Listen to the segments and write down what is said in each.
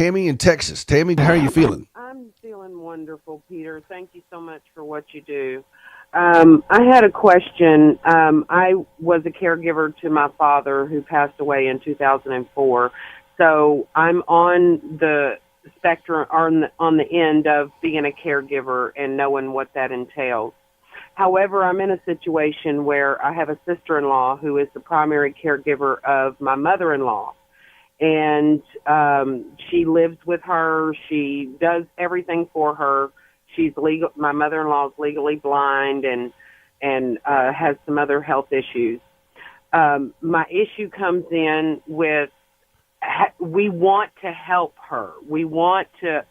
Tammy in Texas. Tammy, how are you feeling? I'm feeling wonderful, Peter. Thank you so much for what you do. I had a question. I was a caregiver to my father who passed away in 2004. So I'm on the spectrum, on the end of being a caregiver and knowing what that entails. However, I'm in a situation where I have a sister-in-law who is the primary caregiver of my mother-in-law. And she lives with her. She does everything for her. She's legal. My mother-in-law is legally blind and has some other health issues. My issue comes in with we want to help her. We want to.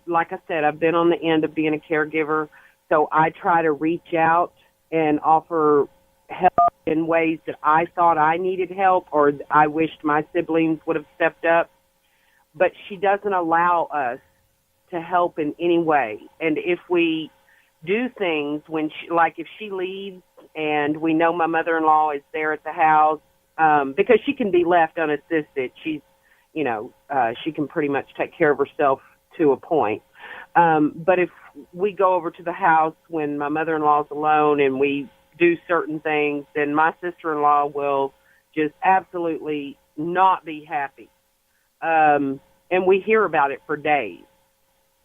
Like I said, I've been on the end of being a caregiver, so I try to reach out and offer help in ways that I thought I needed help or I wished my siblings would have stepped up. But she doesn't allow us to help in any way. And if we do things like if she leaves and we know my mother-in-law is there at the house, because she can be left unassisted. She's, she can pretty much take care of herself to a point. But if we go over to the house when my mother-in-law's alone and we do certain things, then my sister-in-law will just absolutely not be happy. And we hear about it for days.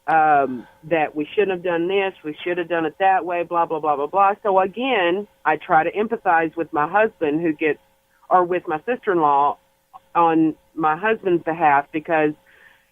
That we shouldn't have done this, we should have done it that way, blah, blah, blah, blah, blah. So again, I try to empathize with my husband or with my sister-in-law on my husband's behalf because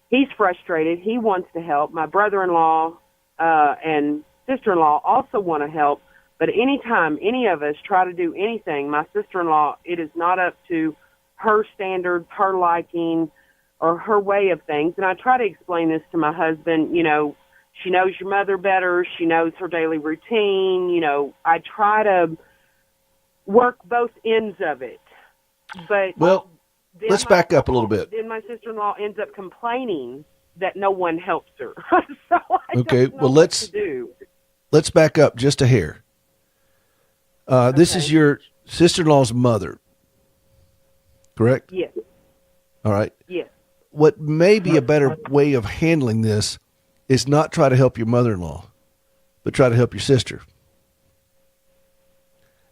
he's frustrated. He wants to help. My brother-in-law and sister-in-law also want to help. But anytime any of us try to do anything, my sister-in-law, it is not up to her standards, her liking, or her way of things. And I try to explain this to my husband. She knows your mother better. She knows her daily routine. I try to work both ends of it. But let's back up a little bit. Then my sister-in-law ends up complaining that no one helps her. So I okay, don't know what to do. Let's back up just a hair. This is your sister-in-law's mother, correct? Yes. All right. Yes. What may be a better way of handling this is not try to help your mother-in-law, but try to help your sister.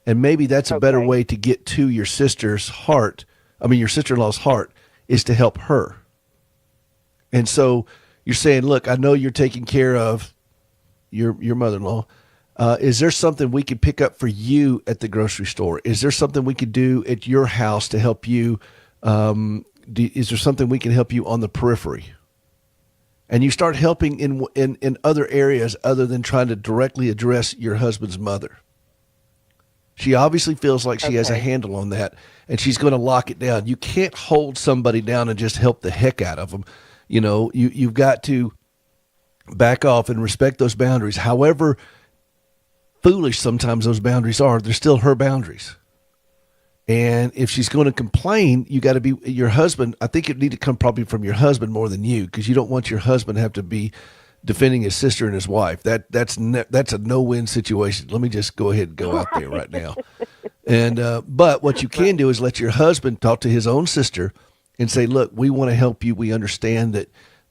And maybe that's a better way to get to your sister's heart. Your sister-in-law's heart is to help her. And so you're saying, look, I know you're taking care of your mother-in-law. Is there something we could pick up for you at the grocery store? Is there something we could do at your house to help you? Is there something we can help you on the periphery? And you start helping in other areas other than trying to directly address your husband's mother. She obviously feels like she has a handle on that, and she's going to lock it down. You can't hold somebody down and just help the heck out of them. You've got to back off and respect those boundaries. However foolish sometimes those boundaries are, they're still her boundaries. And if she's going to complain, you got to be your husband. I think it need to come probably from your husband more than you, because you don't want your husband to have to be defending his sister and his wife. That's a no-win situation. Let me just go ahead and go out there right now. And but what you can do is let your husband talk to his own sister and say, look, we want to help you. We understand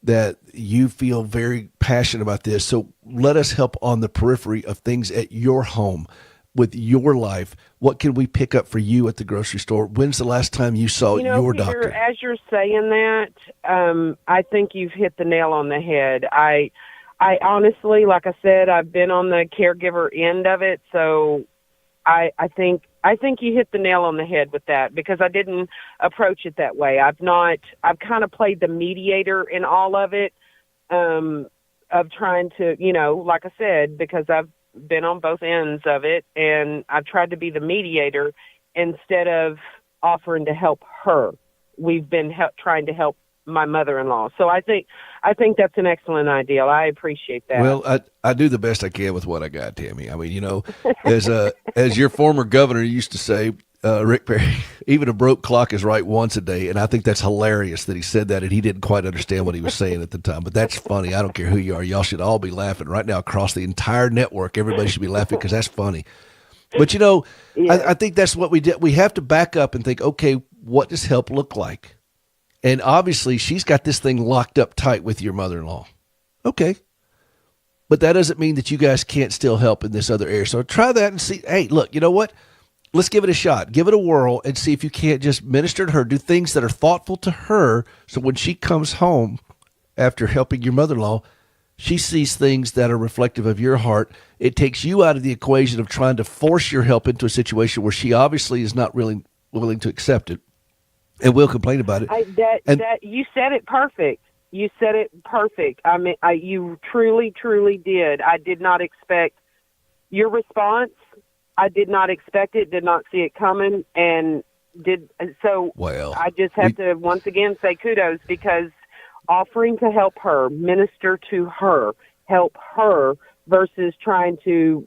that you feel very passionate about this. So let us help on the periphery of things at your home with your life. What can we pick up for you at the grocery store? When's the last time you saw your Peter, doctor? As you're saying that, I think you've hit the nail on the head. I honestly, like I said, I've been on the caregiver end of it, so I think you hit the nail on the head with that, because I didn't approach it that way. I've kind of played the mediator in all of it, of trying to, like I said, because I've been on both ends of it, and I've tried to be the mediator instead of offering to help her. We've been trying to help my mother-in-law. So I think that's an excellent idea. I appreciate that. Well, I do the best I can with what I got, Tammy. As your former governor used to say, Rick Perry, even a broke clock is right once a day. And I think that's hilarious that he said that, and he didn't quite understand what he was saying at the time. But that's funny. I don't care who you are. Y'all should all be laughing right now across the entire network. Everybody should be laughing because that's funny. But, I think that's what we did. We have to back up and think, okay, what does help look like? And obviously, she's got this thing locked up tight with your mother-in-law. Okay. But that doesn't mean that you guys can't still help in this other area. So try that and see, hey, look, you know what? Let's give it a shot. Give it a whirl and see if you can't just minister to her, do things that are thoughtful to her. So when she comes home after helping your mother-in-law, she sees things that are reflective of your heart. It takes you out of the equation of trying to force your help into a situation where she obviously is not really willing to accept it and will complain about it. That you said it perfect. You said it perfect. I mean, you truly, truly did. I did not expect your response. I did not expect it, did not see it coming, and I just have to once again say kudos, because offering to help her, minister to her, help her, versus trying to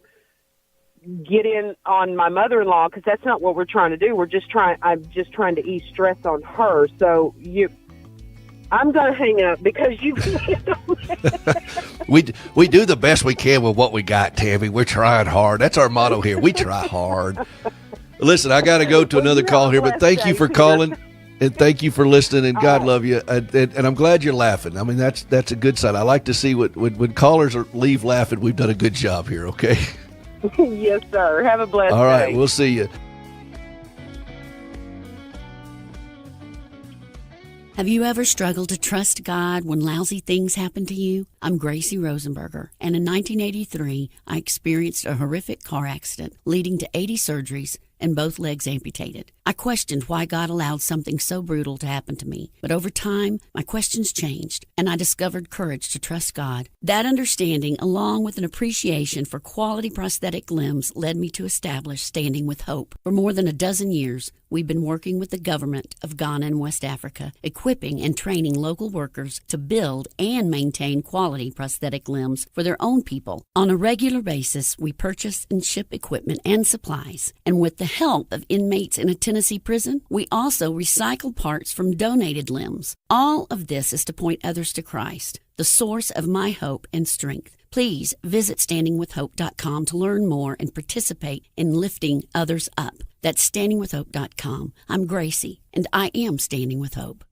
get in on my mother-in-law, because that's not what we're trying to do. I'm just trying to ease stress on her. So I'm going to hang up because you we do the best we can with what we got, Tammy. We're trying hard. That's our motto here. We try hard. Listen, I got to go to another call here, but thank you for calling, and thank you for listening, and God love you. And I'm glad you're laughing. I mean, that's a good sign. I like to see when callers leave laughing, we've done a good job here, okay? Yes, sir. Have a blessed day. All right, we'll see you. Have you ever struggled to trust God when lousy things happen to you? I'm Gracie Rosenberger, and in 1983, I experienced a horrific car accident leading to 80 surgeries and both legs amputated. I questioned why God allowed something so brutal to happen to me, but over time, my questions changed, and I discovered courage to trust God. That understanding, along with an appreciation for quality prosthetic limbs, led me to establish Standing with Hope. For more than a dozen years, we've been working with the government of Ghana and West Africa, equipping and training local workers to build and maintain quality prosthetic limbs for their own people. On a regular basis, we purchase and ship equipment and supplies, and with the help of inmates in a Tennessee prison, we also recycle parts from donated limbs. All of this is to point others to Christ, the source of my hope and strength. Please visit standingwithhope.com to learn more and participate in lifting others up. That's standingwithhope.com. I'm Gracie, and I am Standing with Hope.